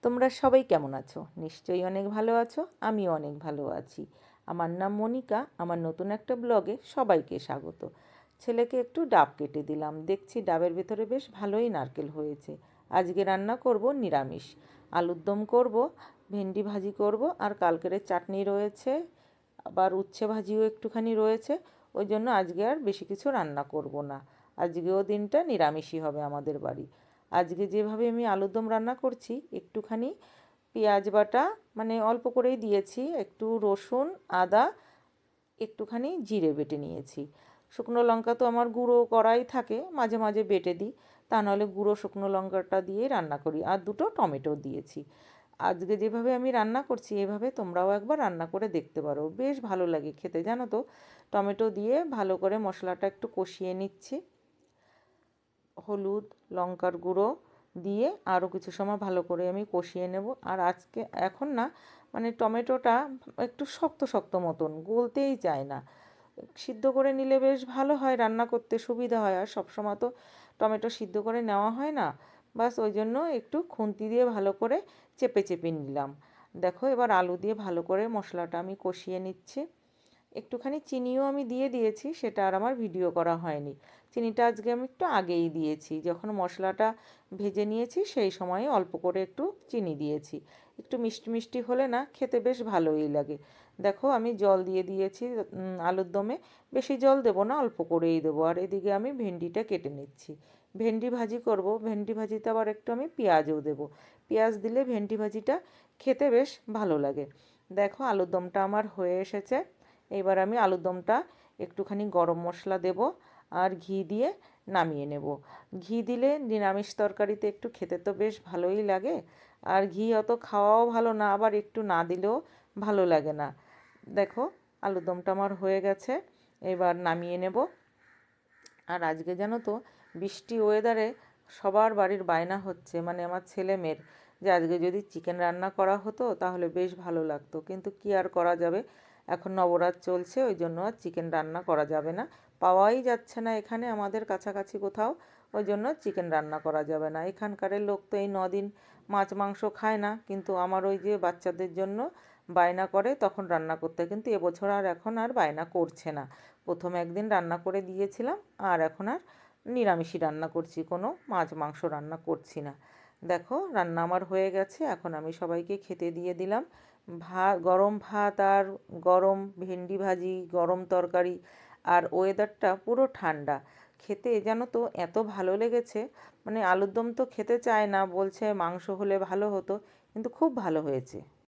তোমরা সবাই কেমন আছো? নিশ্চয়ই অনেক ভালো আছো। আমিও অনেক ভালো আছি। আমার নাম মনিকা। আমার নতুন একটা ব্লগে সবাইকে স্বাগত। ছেলেকে একটু ডাব কেটে দিলাম। দেখছি ডাবের ভেতরে বেশ ভালোই নারকেল হয়েছে। আজকে রান্না করব নিরামিষ। আলুর দম করব, ভেন্ডি ভাজি করব, আর কালকের চাটনি রয়েছে, আবার উচ্ছে ভাজিও একটুখানি রয়েছে। ওই জন্য আজকে আর বেশি কিছু রান্না করব না। আজকেও দিনটা নিরামিষই হবে আমাদের বাড়ি। আজকে যেভাবে আমি আলুর দম রান্না করছি, একটুখানি পেঁয়াজ বাটা মানে অল্প করেই দিয়েছি, একটু রসুন, আদা, একটুখানি জিরে বেটে নিয়েছি। শুকনো লঙ্কা তো আমার গুঁড়ো করাই থাকে, মাঝে মাঝে বেটে দিই। তা নাহলে গুঁড়ো শুকনো লঙ্কাটা দিয়েই রান্না করি। আর দুটো টমেটো দিয়েছি। আজকে যেভাবে আমি রান্না করছি এভাবে তোমরাও একবার রান্না করে দেখতে পারো, বেশ ভালো লাগে খেতে, জানো তো। টমেটো দিয়ে ভালো করে মশলাটা একটু কষিয়ে নিচ্ছি। হলুদ, লঙ্কার গুঁড়ো দিয়ে আরও কিছু সময় ভালো করে আমি কষিয়ে নেব। আর আজকে এখন না, মানে টমেটোটা একটু শক্ত শক্ত মতন, গলতেই চায় না। সিদ্ধ করে নিলে বেশ ভালো হয়, রান্না করতে সুবিধা হয়। আর সবসময় তো টমেটো সিদ্ধ করে নেওয়া হয় না। বাস ওই জন্য একটু খুন্তি দিয়ে ভালো করে চেপে চেপে নিলাম। দেখো, এবার আলু দিয়ে ভালো করে মশলাটা আমি কষিয়ে নিচ্ছি। একটুখানি চিনিও আমি দিয়ে দিয়েছি, সেটা আর আমার ভিডিও করা হয়নি। চিনিটা আজকে আমি একটু আগেই দিয়েছি, যখন মশলাটা ভেজে নিয়েছি সেই সময়ে অল্প করে একটু চিনি দিয়েছি। একটু মিষ্টি মিষ্টি হলে না খেতে বেশ ভালোই লাগে। দেখো, আমি জল দিয়ে দিয়েছি আলুর দমে। বেশি জল দেবো না, অল্প করেই দেবো। আর এদিকে আমি ভেন্ডিটা কেটে নিচ্ছি। ভেন্ডি ভাজি করব। ভেন্ডি ভাজিতে আবার একটু আমি পেঁয়াজও দেবো। পেঁয়াজ দিলে ভেন্ডি ভাজিটা খেতে বেশ ভালো লাগে। দেখো, আলুর দমটা আমার হয়ে এসেছে। এবার আমি আলুর দমটা একটুখানি গরম মশলা দেব আর ঘি দিয়ে নামিয়ে নেব। ঘি দিলে নিরামিষ তরকারিতে একটু খেতে তো বেশ ভালোই লাগে। আর ঘি অত খাওয়াও ভালো না, আবার একটু না দিলেও ভালো লাগে না। দেখো, আলুর দমটা আমার হয়ে গেছে। এবার নামিয়ে নেব। আর আজকে জানো তো, বৃষ্টি ওয়েদারে সবার বাড়ির বায়না হচ্ছে, মানে আমার ছেলে মেয়ের, যে আজকে যদি চিকেন রান্না করা হতো তাহলে বেশ ভালো লাগতো। কিন্তু কি আর করা যাবে, এখন নবরাত চলছে, ওই জন্য আর চিকেন রান্না করা যাবে না। পাওয়াই যাচ্ছে না এখানে আমাদের কাছাকাছি কোথাও। ওই জন্য চিকেন রান্না করা যাবে না। এখানকারের লোক তো এই 9 দিন মাছ মাংস খায় না, কিন্তু আমার ওই যে বাচ্চাদের জন্য বায়না করে তখন রান্না করতে। কিন্তু এবছর আর এখন আর বায়না করছে না। প্রথম একদিন রান্না করে দিয়েছিলাম, আর এখন আর নিরামিষই রান্না করছি, কোনো মাছ মাংস রান্না করছি না। দেখো, রান্না আমার হয়ে গেছে। এখন আমি সবাইকে খেতে দিয়ে দিলাম। গরম ভাত আর গরম ভেন্ডি ভাজি, গরম তরকারি। আর ওয়েদারটা পুরো ঠান্ডা। খেতে জানো তো এত ভালো লেগেছে, মানে আলুর দম তো খেতে চায় না, বলছে মাংস হলে ভালো হতো, কিন্তু খুব ভালো হয়েছে।